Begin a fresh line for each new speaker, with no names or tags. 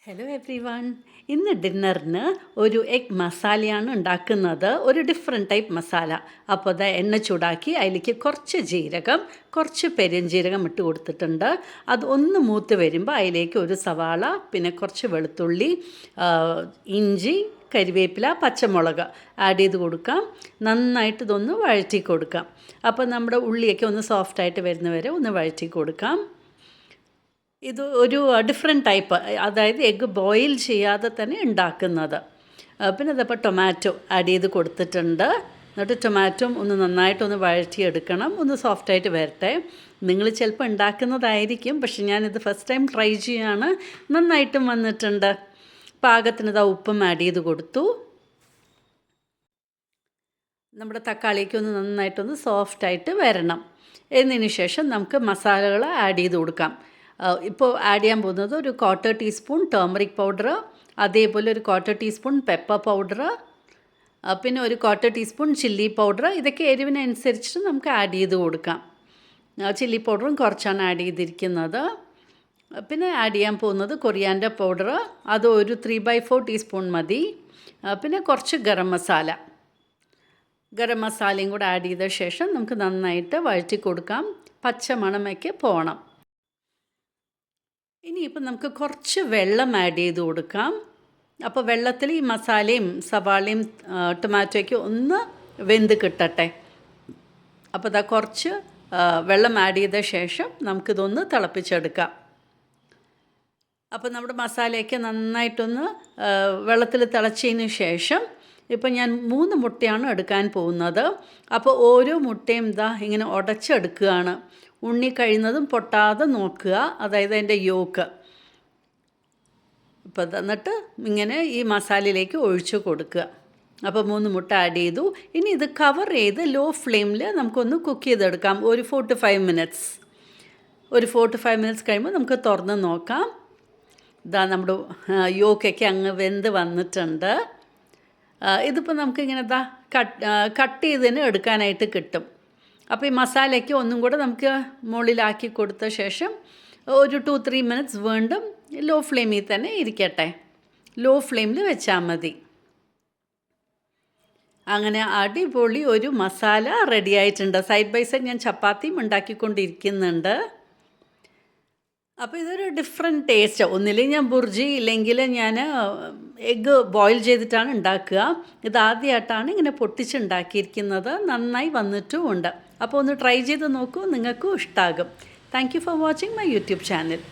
Hello every one. ഇന്ന് ഡിന്നറിന് ഒരു egg മസാലയാണ് ഉണ്ടാക്കുന്നത്. ഒരു ഡിഫറെൻറ്റ് ടൈപ്പ് മസാല. അപ്പോൾ അത് എണ്ണ ചൂടാക്കി അതിലേക്ക് കുറച്ച് ജീരകം, കുറച്ച് പെരുംജീരകം ഇട്ട് കൊടുത്തിട്ടുണ്ട്. അത് ഒന്ന് മൂത്ത് വരുമ്പോൾ അതിലേക്ക് ഒരു സവാള, പിന്നെ കുറച്ച് വെളുത്തുള്ളി, ഇഞ്ചി, കരിവേപ്പില, പച്ചമുളക് ആഡ് ചെയ്ത് കൊടുക്കാം. നന്നായിട്ട് ഇതൊന്ന് വഴറ്റി കൊടുക്കാം. അപ്പോൾ നമ്മുടെ ഉള്ളിയൊക്കെ ഒന്ന് സോഫ്റ്റായിട്ട് വരുന്നവരെ ഒന്ന് വഴറ്റി കൊടുക്കാം. ഇത് ഒരു ഡിഫറെൻറ്റ് ടൈപ്പ്, അതായത് എഗ്ഗ് ബോയിൽ ചെയ്യാതെ തന്നെ ഉണ്ടാക്കുന്നത്. പിന്നെ അതപ്പോൾ ടൊമാറ്റോ ആഡ് ചെയ്ത് കൊടുത്തിട്ടുണ്ട്. എന്നിട്ട് ടൊമാറ്റോ ഒന്ന് നന്നായിട്ടൊന്ന് വഴറ്റിയെടുക്കണം, ഒന്ന് സോഫ്റ്റായിട്ട് വരട്ടെ. നിങ്ങൾ ചിലപ്പോൾ ഉണ്ടാക്കുന്നതായിരിക്കും, പക്ഷെ ഞാനിത് ഫസ്റ്റ് ടൈം ട്രൈ ചെയ്യാണ്. നന്നായിട്ടും വന്നിട്ടുണ്ട്. പാകത്തിന് ഇതാ ഉപ്പും ആഡ് ചെയ്ത് കൊടുത്തു. നമ്മുടെ തക്കാളിക്ക് ഒന്ന് നന്നായിട്ടൊന്ന് സോഫ്റ്റായിട്ട് വരണം. എന്നതിന് ശേഷം നമുക്ക് മസാലകൾ ആഡ് ചെയ്ത് കൊടുക്കാം. ഇപ്പോൾ ആഡ് ചെയ്യാൻ പോകുന്നത് ഒരു 1/4 ടീസ്പൂൺ ടേമറിക് പൗഡർ, അതേപോലെ ഒരു 1/4 ടീസ്പൂൺ പെപ്പർ പൗഡർ, പിന്നെ ഒരു 1/4 ടീസ്പൂൺ ചില്ലി പൗഡർ. ഇതൊക്കെ എരിവിനനുസരിച്ചിട്ട് നമുക്ക് ആഡ് ചെയ്ത് കൊടുക്കാം. ചില്ലി പൗഡറും കുറച്ചാണ് ആഡ് ചെയ്തിരിക്കുന്നത്. പിന്നെ ആഡ് ചെയ്യാൻ പോകുന്നത് കൊറിയാൻഡർ പൗഡർ, അത് ഒരു 3/4 ടീസ്പൂൺ മതി. പിന്നെ കുറച്ച് ഗരം മസാലയും കൂടെ ആഡ് ചെയ്ത ശേഷം നമുക്ക് നന്നായിട്ട് വഴറ്റി കൊടുക്കാം. പച്ച മണമൊക്കെ പോകണം. ഇനിയിപ്പോൾ നമുക്ക് കുറച്ച് വെള്ളം ആഡ് ചെയ്ത് കൊടുക്കാം. അപ്പോൾ വെള്ളത്തിൽ ഈ മസാലയും സവാളയും ടൊമാറ്റോയ്ക്ക് ഒന്ന് വെന്ത് കിട്ടട്ടെ. അപ്പോൾ ഇതാ കുറച്ച് വെള്ളം ആഡ് ചെയ്ത ശേഷം നമുക്കിതൊന്ന് തിളപ്പിച്ചെടുക്കാം. അപ്പോൾ നമ്മുടെ മസാലയൊക്കെ നന്നായിട്ടൊന്ന് വെള്ളത്തിൽ തിളച്ചതിന് ശേഷം ഇപ്പോൾ ഞാൻ 3 മുട്ടയാണ് എടുക്കാൻ പോകുന്നത്. അപ്പോൾ ഓരോ മുട്ടയും ഇങ്ങനെ ഉടച്ചെടുക്കുകയാണ്. ഉണ്ണി കഴിയുന്നതും പൊട്ടാതെ നോക്കുക, അതായത് അതിൻ്റെ യോക്ക്. ഇപ്പോൾ എന്നിട്ട് ഇങ്ങനെ ഈ മസാലയിലേക്ക് ഒഴിച്ച് കൊടുക്കുക. അപ്പോൾ 3 മുട്ട ആഡ് ചെയ്തു. ഇനി ഇത് കവർ ചെയ്ത് ലോ ഫ്ലെയിമിൽ നമുക്കൊന്ന് കുക്ക് ചെയ്തെടുക്കാം. ഒരു 4 to 5 മിനിറ്റ്സ്. ഒരു 4 to 5 മിനിറ്റ്സ് കഴിയുമ്പോൾ നമുക്ക് തുറന്ന് നോക്കാം. നമ്മുടെ യോക്കൊക്കെ അങ്ങ് വെന്ത് വന്നിട്ടുണ്ട്. ഇതിപ്പോൾ നമുക്കിങ്ങനെ കട്ട് ചെയ്തതിന് എടുക്കാനായിട്ട് കിട്ടും. അപ്പോൾ ഈ മസാലയ്ക്ക് ഒന്നും കൂടെ നമുക്ക് മുകളിലാക്കി കൊടുത്ത ശേഷം ഒരു 2-3 മിനിറ്റ്സ് വീണ്ടും ലോ ഫ്ലെയിമിൽ തന്നെ ഇരിക്കട്ടെ. ലോ ഫ്ലെയിമിൽ വെച്ചാൽ മതി. അങ്ങനെ അടിപൊളി ഒരു മസാല റെഡി ആയിട്ടുണ്ട്. സൈഡ് ബൈ സൈഡ് ഞാൻ ചപ്പാത്തിയും ഉണ്ടാക്കിക്കൊണ്ടിരിക്കുന്നുണ്ട്. അപ്പോൾ ഇതൊരു ഡിഫറെൻറ്റ് ടേസ്റ്റ്. ഒന്നില്ലെങ്കിൽ ഞാൻ ബുർജി, ഇല്ലെങ്കിൽ ഞാൻ എഗ്ഗ് ബോയിൽ ചെയ്തിട്ടാണ് ഉണ്ടാക്കുക. ഇതാദ്യമായിട്ടാണ് ഇങ്ങനെ പൊട്ടിച്ചുണ്ടാക്കിയിരിക്കുന്നത്. നന്നായി വന്നിട്ടുമുണ്ട്. അപ്പോൾ ഒന്ന് ട്രൈ ചെയ്ത് നോക്കൂ, നിങ്ങൾക്കും ഇഷ്ടമാകും. Thank you for watching my YouTube channel.